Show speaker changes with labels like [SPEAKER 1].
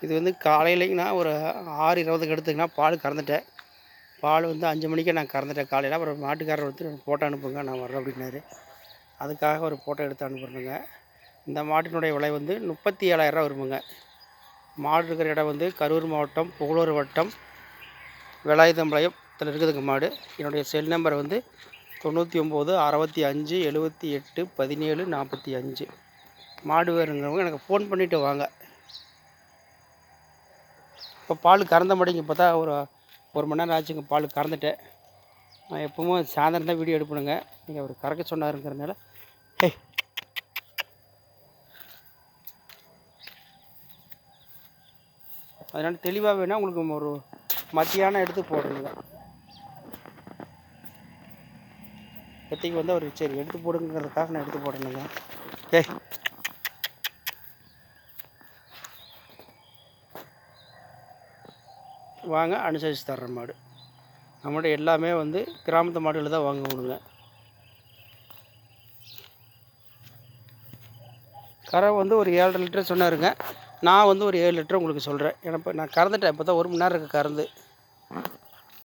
[SPEAKER 1] இது வந்து காலையிலைங்கண்ணா ஒரு 6:20க்கு எடுத்துங்கண்ணா பால் கறந்துட்டேன். பால் வந்து 5 மணிக்கே நான் கறந்துட்டேன் காலையில். அப்புறம் மாட்டுக்காரர் வந்து ஃபோட்டோ அனுப்புங்க நான் வர்றேன் அப்படின்னாரு. அதுக்காக ஒரு ஃபோட்டோ எடுத்து அனுப்புகிறேங்க. இந்த மாட்டினுடைய விலை வந்து 37,000 வருமுங்க. மாடு இருக்கிற இடம் வந்து கரூர் மாவட்டம் புகழூர் வட்டம் வேலாயுதம்பாளையத்தில் இருக்குதுங்க மாடு. என்னுடைய செல் நம்பர் வந்து 99 65 78 17 45. மாடு வேணுங்கிறவங்க எனக்கு ஃபோன் பண்ணிவிட்டு வாங்க. இப்போ பால் கறந்த மாட்டிங்க பார்த்தா ஒரு மணி நேரம் ஆச்சுங்க. பால் கறந்துட்டேன். நான் எப்பவும் சாயந்தரம் தான் வீடியோ எடுப்பணுங்க. நீங்கள் அவர் கறக்க சொன்னாருங்கிறதுனால அதனால் தெளிவாக வேணால் உங்களுக்கு ஒரு மத்தியானம் எடுத்து போடணுங்க. இப்போதைக்கு வந்து அவர் சரி எடுத்து போடுங்கிறதுக்காக நான் எடுத்து போடணுங்க. வாங்க அனுசரித்து தர்ற மாடு. நம்மகிட்ட எல்லாமே வந்து கிராமத்து மாடுகளில் தான் வாங்கணுங்க. கரை வந்து ஒரு 7.5 லிட்டர் சொன்னாருங்க. நான் வந்து ஒரு 7 லிட்டர் உங்களுக்கு சொல்கிறேன். ஏன்னா இப்போ நான் கறந்துட்டேன். இப்போ தான் 1 மணி நேரம் இருக்குது கறந்து.